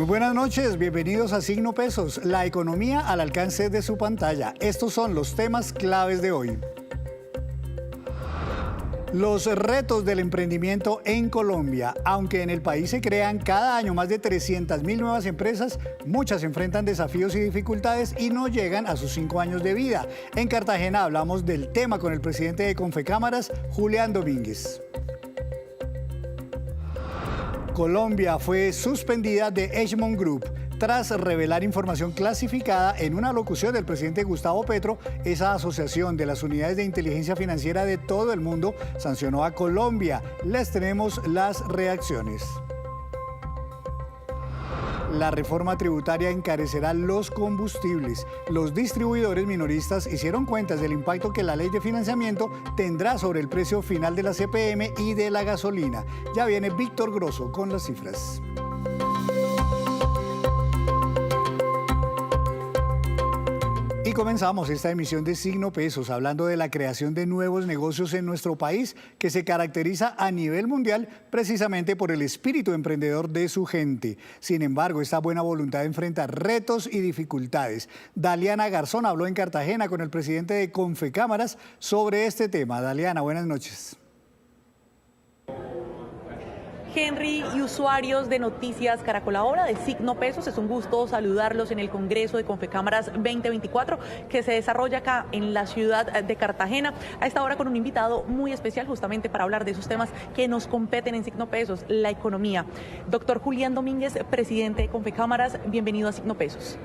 Muy buenas noches, bienvenidos a Signo Pesos, la economía al alcance de su pantalla. Estos son los temas claves de hoy. Los retos del emprendimiento en Colombia. Aunque en el país se crean cada año más de 300.000 nuevas empresas, muchas enfrentan desafíos y dificultades y no llegan a sus 5 años de vida. En Cartagena hablamos del tema con el presidente de Confecámaras, Julián Domínguez. Colombia fue suspendida de Egmont Group tras revelar información clasificada. En una locución del presidente Gustavo Petro, esa asociación de las unidades de inteligencia financiera de todo el mundo sancionó a Colombia. Les tenemos las reacciones. La reforma tributaria encarecerá los combustibles. Los distribuidores minoristas hicieron cuentas del impacto que la ley de financiamiento tendrá sobre el precio final de la CPM y de la gasolina. Ya viene Víctor Grosso con las cifras. Y comenzamos esta emisión de Signo Pesos hablando de la creación de nuevos negocios en nuestro país, que se caracteriza a nivel mundial precisamente por el espíritu emprendedor de su gente. Sin embargo, esta buena voluntad enfrenta retos y dificultades. Daliana Garzón habló en Cartagena con el presidente de Confecámaras sobre este tema. Daliana, buenas noches. Henry y usuarios de Noticias Caracol Ahora de Signo Pesos, es un gusto saludarlos en el Congreso de Confecámaras 2024 que se desarrolla acá en la ciudad de Cartagena. A esta hora con un invitado muy especial justamente para hablar de esos temas que nos competen en Signo Pesos, la economía. Doctor Julián Domínguez, presidente de Confecámaras, bienvenido a Signo Pesos.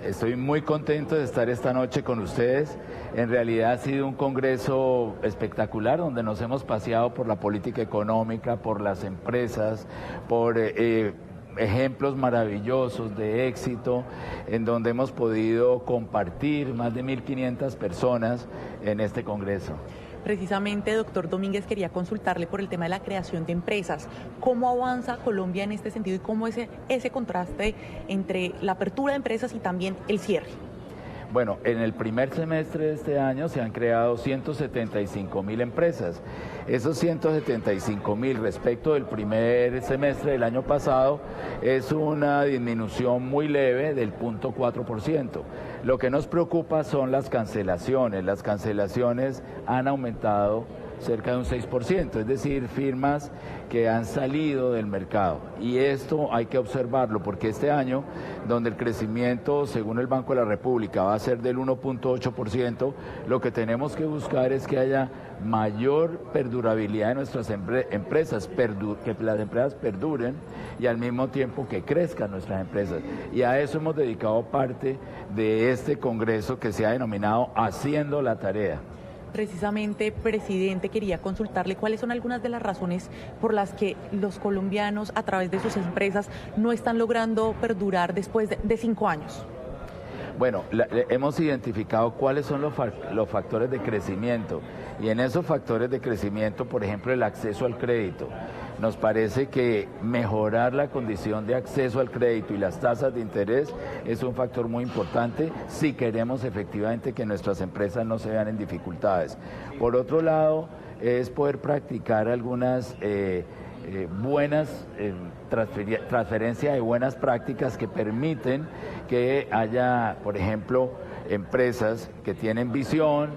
Estoy muy contento de estar esta noche con ustedes. En realidad ha sido un congreso espectacular donde nos hemos paseado por la política económica, por las empresas, por ejemplos maravillosos de éxito, en donde hemos podido compartir más de 1.500 personas en este congreso. Precisamente, doctor Domínguez, quería consultarle por el tema de la creación de empresas. ¿Cómo avanza Colombia en este sentido y cómo es ese contraste entre la apertura de empresas y también el cierre? Bueno, en el primer semestre de este año se han creado 175.000 empresas. Esos 175.000 respecto del primer semestre del año pasado es una disminución muy leve del 0.4%. Lo que nos preocupa son las cancelaciones. Las cancelaciones han aumentado cerca de un 6%, es decir, firmas que han salido del mercado. Y esto hay que observarlo porque este año, donde el crecimiento, según el Banco de la República, va a ser del 1.8%, lo que tenemos que buscar es que haya mayor perdurabilidad de nuestras empresas, que las empresas perduren y al mismo tiempo que crezcan nuestras empresas. Y a eso hemos dedicado parte de este congreso que se ha denominado Haciendo la Tarea. Precisamente, presidente, quería consultarle cuáles son algunas de las razones por las que los colombianos a través de sus empresas no están logrando perdurar después de 5 años. Bueno, hemos identificado cuáles son los factores de crecimiento y en esos factores de crecimiento, por ejemplo, el acceso al crédito. Nos parece que mejorar la condición de acceso al crédito y las tasas de interés es un factor muy importante si queremos efectivamente que nuestras empresas no se vean en dificultades. Por otro lado, es poder practicar algunas transferencia de buenas prácticas que permiten que haya, por ejemplo, empresas que tienen visión,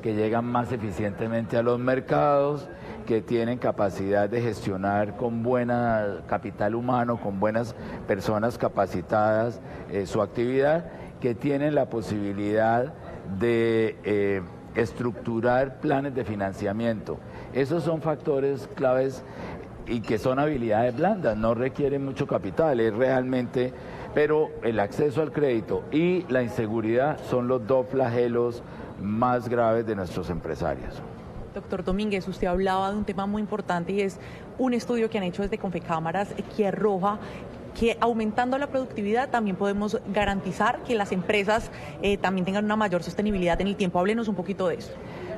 que llegan más eficientemente a los mercados, que tienen capacidad de gestionar con buena capital humano, con buenas personas capacitadas su actividad, que tienen la posibilidad de estructurar planes de financiamiento. Esos son factores claves y que son habilidades blandas, no requieren mucho capital, es realmente, pero el acceso al crédito y la inseguridad son los dos flagelos más graves de nuestros empresarios. Doctor Domínguez, usted hablaba de un tema muy importante y es un estudio que han hecho desde Confecámaras que arroja que aumentando la productividad también podemos garantizar que las empresas también tengan una mayor sostenibilidad en el tiempo. Háblenos un poquito de eso.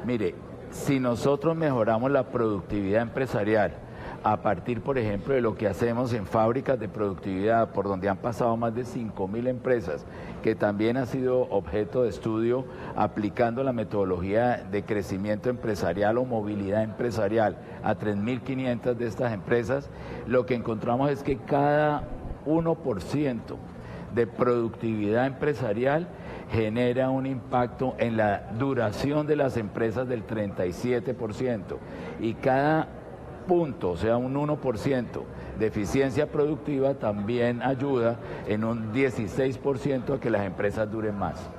Mire, si nosotros mejoramos la productividad empresarial, a partir, por ejemplo, de lo que hacemos en fábricas de productividad, por donde han pasado más de 5.000 empresas, que también ha sido objeto de estudio aplicando la metodología de crecimiento empresarial o movilidad empresarial a 3.500 de estas empresas, lo que encontramos es que cada 1% de productividad empresarial genera un impacto en la duración de las empresas del 37%, y cada punto, o sea, un 1% de eficiencia productiva también ayuda en un 16% a que las empresas duren más.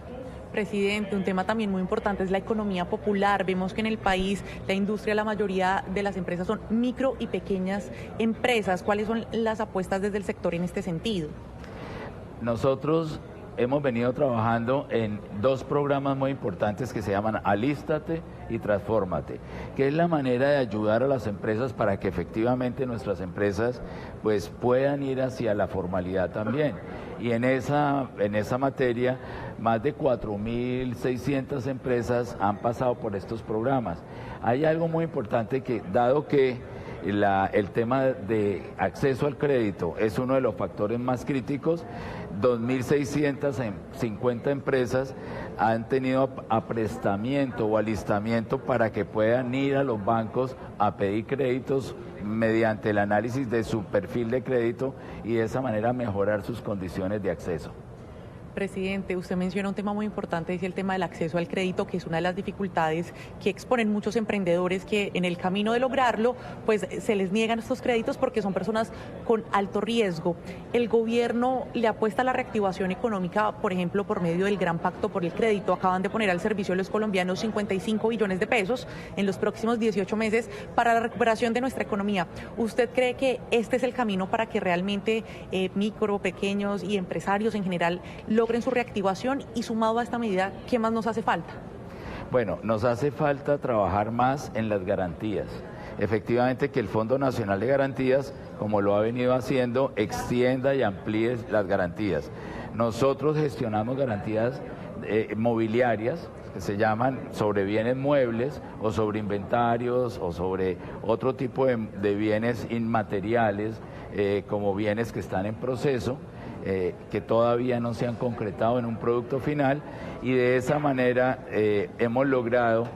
Presidente, un tema también muy importante es la economía popular. Vemos que en el país la industria, la mayoría de las empresas son micro y pequeñas empresas. ¿Cuáles son las apuestas desde el sector en este sentido? Nosotros hemos venido trabajando en dos programas muy importantes que se llaman Alístate y Transfórmate, que es la manera de ayudar a las empresas para que efectivamente nuestras empresas pues puedan ir hacia la formalidad también. Y en esa materia, más de 4.600 empresas han pasado por estos programas. Hay algo muy importante que, dado que el tema de acceso al crédito es uno de los factores más críticos, 2.650 empresas han tenido aprestamiento o alistamiento para que puedan ir a los bancos a pedir créditos mediante el análisis de su perfil de crédito y de esa manera mejorar sus condiciones de acceso. Presidente, usted menciona un tema muy importante, es el tema del acceso al crédito, que es una de las dificultades que exponen muchos emprendedores, que en el camino de lograrlo, pues se les niegan estos créditos porque son personas con alto riesgo. El gobierno le apuesta a la reactivación económica, por ejemplo, por medio del Gran Pacto por el Crédito. Acaban de poner al servicio de los colombianos 55 billones de pesos en los próximos 18 meses para la recuperación de nuestra economía. ¿Usted cree que este es el camino para que realmente micro, pequeños y empresarios en general logren su reactivación? Y sumado a esta medida, ¿qué más nos hace falta? Bueno, nos hace falta trabajar más en las garantías. Efectivamente, que el Fondo Nacional de Garantías, como lo ha venido haciendo, extienda y amplíe las garantías. Nosotros gestionamos garantías mobiliarias, que se llaman sobre bienes muebles o sobre inventarios o sobre otro tipo de bienes inmateriales, como bienes que están en proceso, que todavía no se han concretado en un producto final, y de esa manera hemos logrado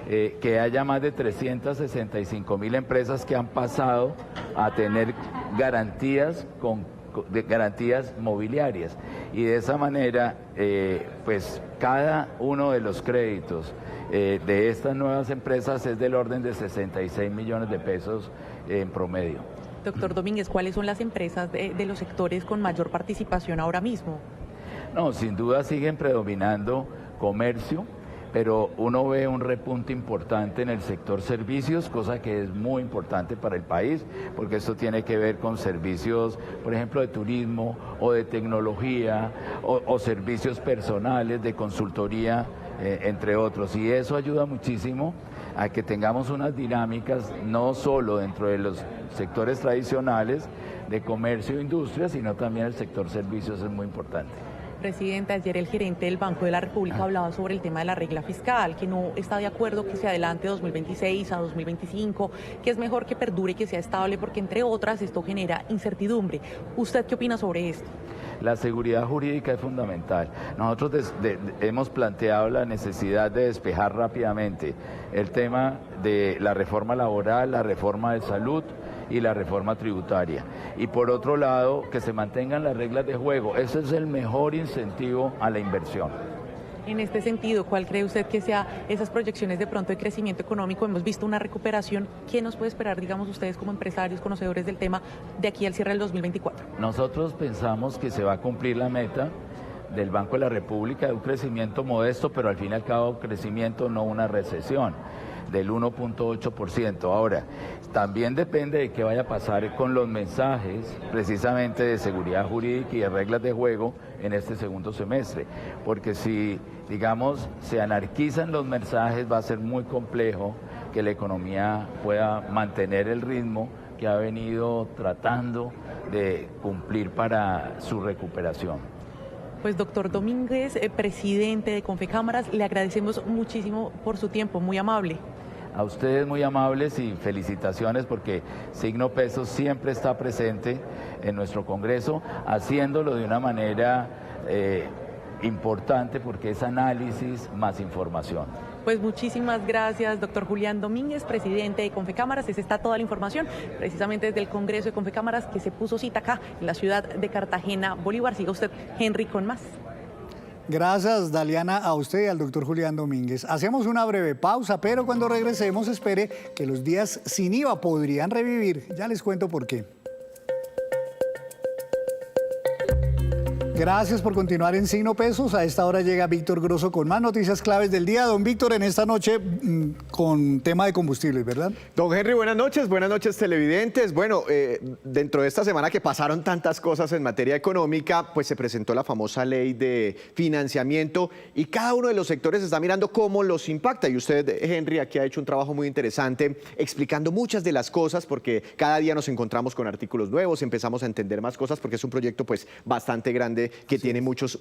que haya más de 365.000 empresas que han pasado a tener garantías garantías mobiliarias, y de esa manera pues cada uno de los créditos de estas nuevas empresas es del orden de 66 millones de pesos en promedio. Doctor Domínguez, ¿cuáles son las empresas de los sectores con mayor participación ahora mismo? No, sin duda siguen predominando comercio, pero uno ve un repunte importante en el sector servicios, cosa que es muy importante para el país, porque esto tiene que ver con servicios, por ejemplo, de turismo o de tecnología o servicios personales, de consultoría, entre otros. Y eso ayuda muchísimo a que tengamos unas dinámicas no solo dentro de los sectores tradicionales de comercio e industria, sino también el sector servicios es muy importante. Presidenta, ayer el gerente del Banco de la República hablaba sobre el tema de la regla fiscal, que no está de acuerdo que se adelante 2026 a 2025, que es mejor que perdure y que sea estable porque, entre otras, esto genera incertidumbre. ¿Usted qué opina sobre esto? La seguridad jurídica es fundamental. Nosotros hemos planteado la necesidad de despejar rápidamente el tema de la reforma laboral, la reforma de salud y la reforma tributaria. Y por otro lado, que se mantengan las reglas de juego. Ese es el mejor incentivo a la inversión. En este sentido, ¿cuál cree usted que sea esas proyecciones de pronto de crecimiento económico? Hemos visto una recuperación. ¿Qué nos puede esperar, digamos, ustedes como empresarios, conocedores del tema, de aquí al cierre del 2024? Nosotros pensamos que se va a cumplir la meta del Banco de la República de un crecimiento modesto, pero al fin y al cabo crecimiento, no una recesión, del 1.8%. Ahora, también depende de qué vaya a pasar con los mensajes precisamente de seguridad jurídica y de reglas de juego en este segundo semestre, porque si, digamos, se anarquizan los mensajes, va a ser muy complejo que la economía pueda mantener el ritmo que ha venido tratando de cumplir para su recuperación. Pues doctor Domínguez, presidente de Confecámaras, le agradecemos muchísimo por su tiempo, muy amable. A ustedes muy amables y felicitaciones, porque Signo Pesos siempre está presente en nuestro Congreso, haciéndolo de una manera importante porque es análisis más información. Pues muchísimas gracias, doctor Julián Domínguez, presidente de Confecámaras. Esa está toda la información, precisamente desde el Congreso de Confecámaras, que se puso cita acá en la ciudad de Cartagena, Bolívar. Siga usted, Henry, con más. Gracias, Daliana, a usted y al doctor Julián Domínguez. Hacemos una breve pausa, pero cuando regresemos espere que los días sin IVA podrían revivir. Ya les cuento por qué. Gracias por continuar en Signo Pesos. A esta hora llega Víctor Grosso con más noticias claves del día. Don Víctor, en esta noche con tema de combustibles, ¿verdad? Don Henry, buenas noches televidentes. Bueno, dentro de esta semana que pasaron tantas cosas en materia económica, pues se presentó la famosa ley de financiamiento y cada uno de los sectores está mirando cómo los impacta. Y usted, Henry, aquí ha hecho un trabajo muy interesante explicando muchas de las cosas, porque cada día nos encontramos con artículos nuevos, empezamos a entender más cosas, porque es un proyecto pues bastante grande que tiene muchos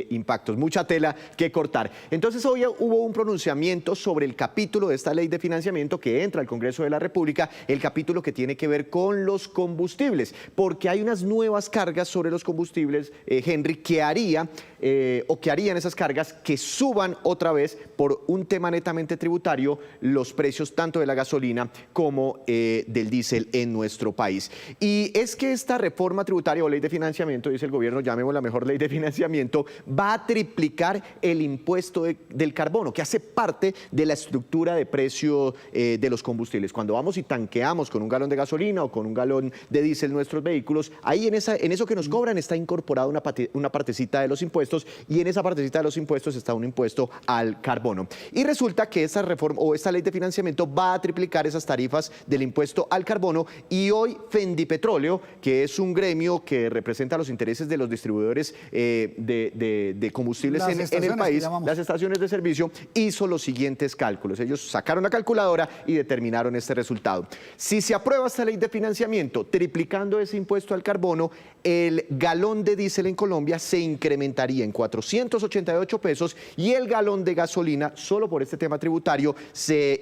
impactos, mucha tela que cortar. Entonces hoy hubo un pronunciamiento sobre el capítulo de esta ley de financiamiento que entra al Congreso de la República, el capítulo que tiene que ver con los combustibles, porque hay unas nuevas cargas sobre los combustibles, Henry, que harían esas cargas que suban otra vez por un tema netamente tributario los precios tanto de la gasolina como del diésel en nuestro país. Y es que esta reforma tributaria o ley de financiamiento, dice el gobierno, llamémosla mejor ley de financiamiento, va a triplicar el impuesto del carbono, que hace parte de la estructura de precio de los combustibles. Cuando vamos y tanqueamos con un galón de gasolina o con un galón de diésel nuestros vehículos, ahí en eso que nos cobran está incorporada una partecita de los impuestos, y en esa partecita de los impuestos está un impuesto al carbono. Y resulta que esta reforma o esta ley de financiamiento va a triplicar esas tarifas del impuesto al carbono, y hoy Fendipetróleo, que es un gremio que representa los intereses de los distribuidores de combustibles en el país, las estaciones de servicio, hizo los siguientes cálculos. Ellos sacaron la calculadora y determinaron este resultado. Si se aprueba esta ley de financiamiento, triplicando ese impuesto al carbono, el galón de diésel en Colombia se incrementaría en 488 pesos y el galón de gasolina, solo por este tema tributario, se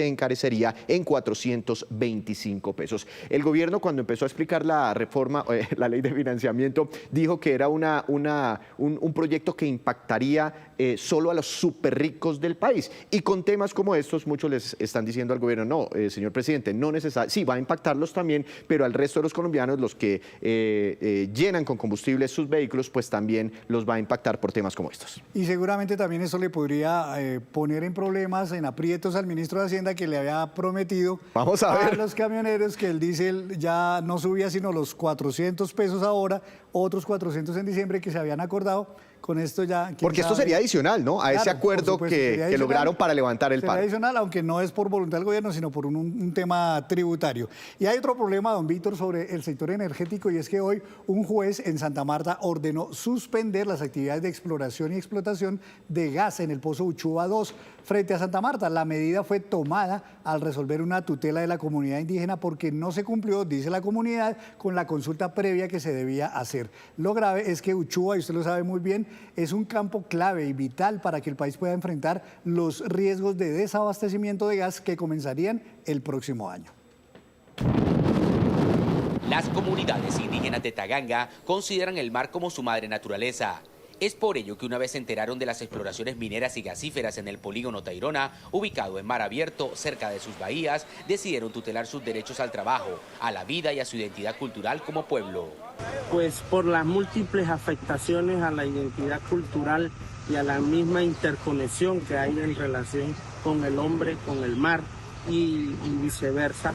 encarecería en 425 pesos. El gobierno, cuando empezó a explicar la reforma, la ley de financiamiento, dijo que era un proyecto que impactaría solo a los súper ricos del país. Y con temas como estos, muchos les están diciendo al gobierno, no, señor presidente, no necesariamente, sí, va a impactarlos también, pero al resto de los colombianos, los que llenan con combustible sus vehículos, pues también los va a impactar por temas como estos. Y seguramente también eso le podría poner en problemas, en aprietos al ministro de Hacienda, que le había prometido a los camioneros que el diésel ya no subía sino los 400 pesos ahora, otros 400 en diciembre que se habían acordado. Con esto ya... Porque esto sería adicional, ¿no? A ese acuerdo que lograron para levantar el paro. Sería adicional, aunque no es por voluntad del gobierno, sino por un tema tributario. Y hay otro problema, don Víctor, sobre el sector energético, y es que hoy un juez en Santa Marta ordenó suspender las actividades de exploración y explotación de gas en el pozo Uchuva 2 frente a Santa Marta. La medida fue tomada al resolver una tutela de la comunidad indígena porque no se cumplió, dice la comunidad, con la consulta previa que se debía hacer. Lo grave es que Uchuva, y usted lo sabe muy bien, es un campo clave y vital para que el país pueda enfrentar los riesgos de desabastecimiento de gas que comenzarían el próximo año. Las comunidades indígenas de Taganga consideran el mar como su madre naturaleza. Es por ello que una vez se enteraron de las exploraciones mineras y gasíferas en el polígono Tayrona, ubicado en mar abierto cerca de sus bahías, decidieron tutelar sus derechos al trabajo, a la vida y a su identidad cultural como pueblo. Pues por las múltiples afectaciones a la identidad cultural y a la misma interconexión que hay en relación con el hombre, con el mar y viceversa.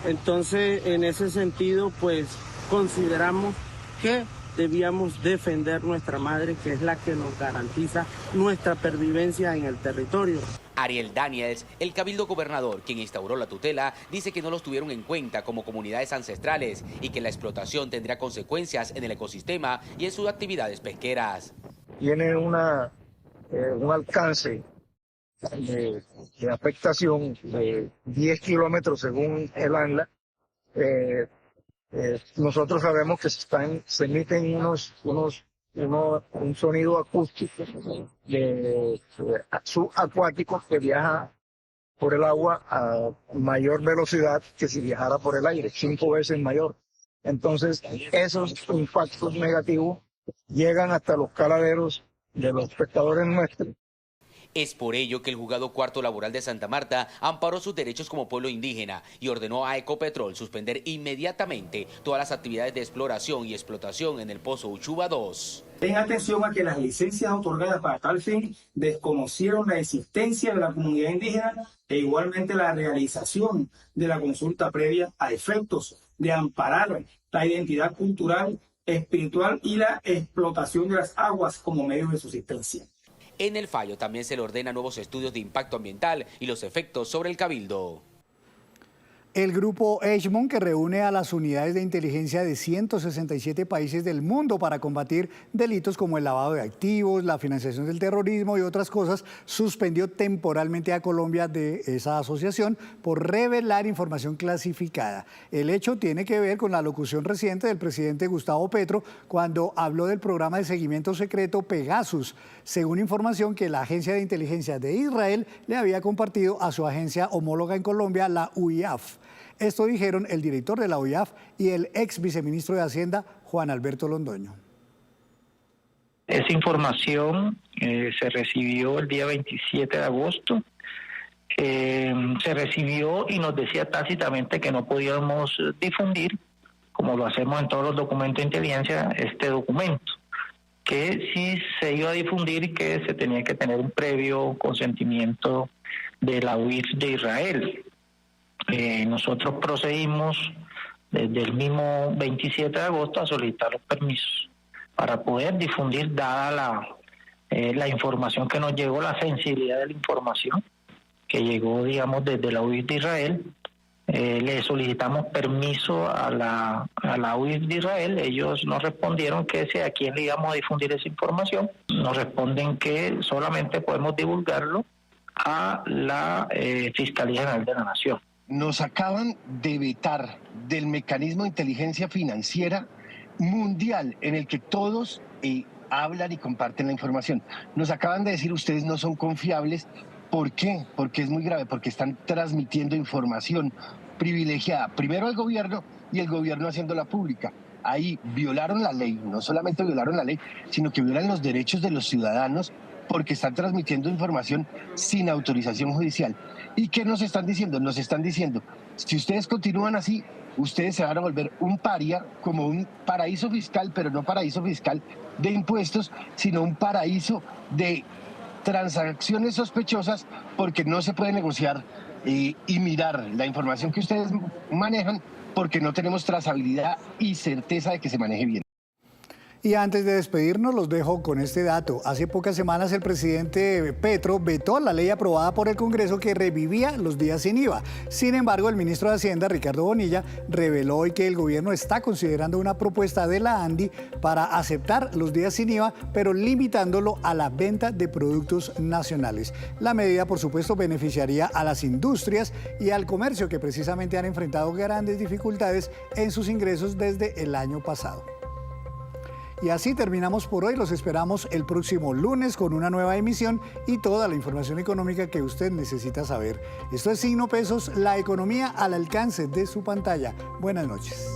Entonces, en ese sentido, pues consideramos que debíamos defender nuestra madre, que es la que nos garantiza nuestra pervivencia en el territorio. Ariel Daniels, el cabildo gobernador, quien instauró la tutela, dice que no los tuvieron en cuenta como comunidades ancestrales y que la explotación tendría consecuencias en el ecosistema y en sus actividades pesqueras. Tiene un alcance de afectación de 10 kilómetros según el ANLA. Nosotros sabemos que se emiten un sonido acústico subacuático que viaja por el agua a mayor velocidad que si viajara por el aire, 5 veces mayor. Entonces, esos impactos negativos llegan hasta los caladeros de los pescadores nuestros. Es por ello que el Juzgado Cuarto Laboral de Santa Marta amparó sus derechos como pueblo indígena y ordenó a Ecopetrol suspender inmediatamente todas las actividades de exploración y explotación en el pozo Uchuba 2. Ten atención a que las licencias otorgadas para tal fin desconocieron la existencia de la comunidad indígena e igualmente la realización de la consulta previa a efectos de amparar la identidad cultural, espiritual y la explotación de las aguas como medio de subsistencia. En el fallo también se le ordena nuevos estudios de impacto ambiental y los efectos sobre el cabildo. El grupo Egmont, que reúne a las unidades de inteligencia de 167 países del mundo para combatir delitos como el lavado de activos, la financiación del terrorismo y otras cosas, suspendió temporalmente a Colombia de esa asociación por revelar información clasificada. El hecho tiene que ver con la locución reciente del presidente Gustavo Petro cuando habló del programa de seguimiento secreto Pegasus, según información que la agencia de inteligencia de Israel le había compartido a su agencia homóloga en Colombia, la UIAF. Esto dijeron el director de la UIAF y el ex viceministro de Hacienda, Juan Alberto Londoño. Esa información se recibió el día 27 de agosto. Se recibió y nos decía tácitamente que no podíamos difundir, como lo hacemos en todos los documentos de inteligencia, este documento. Que sí se iba a difundir y que se tenía que tener un previo consentimiento de la UIF de Israel. Nosotros procedimos desde el mismo 27 de agosto a solicitar los permisos para poder difundir, dada la información que nos llegó, la sensibilidad de la información que llegó, digamos, desde la UIF de Israel. Le solicitamos permiso a la UIF de Israel. Ellos nos respondieron que a quién le íbamos a difundir esa información. Nos responden que solamente podemos divulgarlo a la Fiscalía General de la Nación. Nos acaban de vetar del mecanismo de inteligencia financiera mundial en el que todos hablan y comparten la información. Nos acaban de decir ustedes no son confiables. ¿Por qué? Porque es muy grave, porque están transmitiendo información privilegiada, primero al gobierno y el gobierno haciéndola pública. Ahí violaron la ley, no solamente violaron la ley, sino que violan los derechos de los ciudadanos porque están transmitiendo información sin autorización judicial. ¿Y qué nos están diciendo? Nos están diciendo, si ustedes continúan así, ustedes se van a volver un paria, como un paraíso fiscal, pero no paraíso fiscal de impuestos, sino un paraíso de transacciones sospechosas, porque no se puede negociar y mirar la información que ustedes manejan, porque no tenemos trazabilidad y certeza de que se maneje bien. Y antes de despedirnos, los dejo con este dato. Hace pocas semanas el presidente Petro vetó la ley aprobada por el Congreso que revivía los días sin IVA. Sin embargo, el ministro de Hacienda, Ricardo Bonilla, reveló hoy que el gobierno está considerando una propuesta de la ANDI para aceptar los días sin IVA, pero limitándolo a la venta de productos nacionales. La medida, por supuesto, beneficiaría a las industrias y al comercio que precisamente han enfrentado grandes dificultades en sus ingresos desde el año pasado. Y así terminamos por hoy. Los esperamos el próximo lunes con una nueva emisión y toda la información económica que usted necesita saber. Esto es Signo Pesos, la economía al alcance de su pantalla. Buenas noches.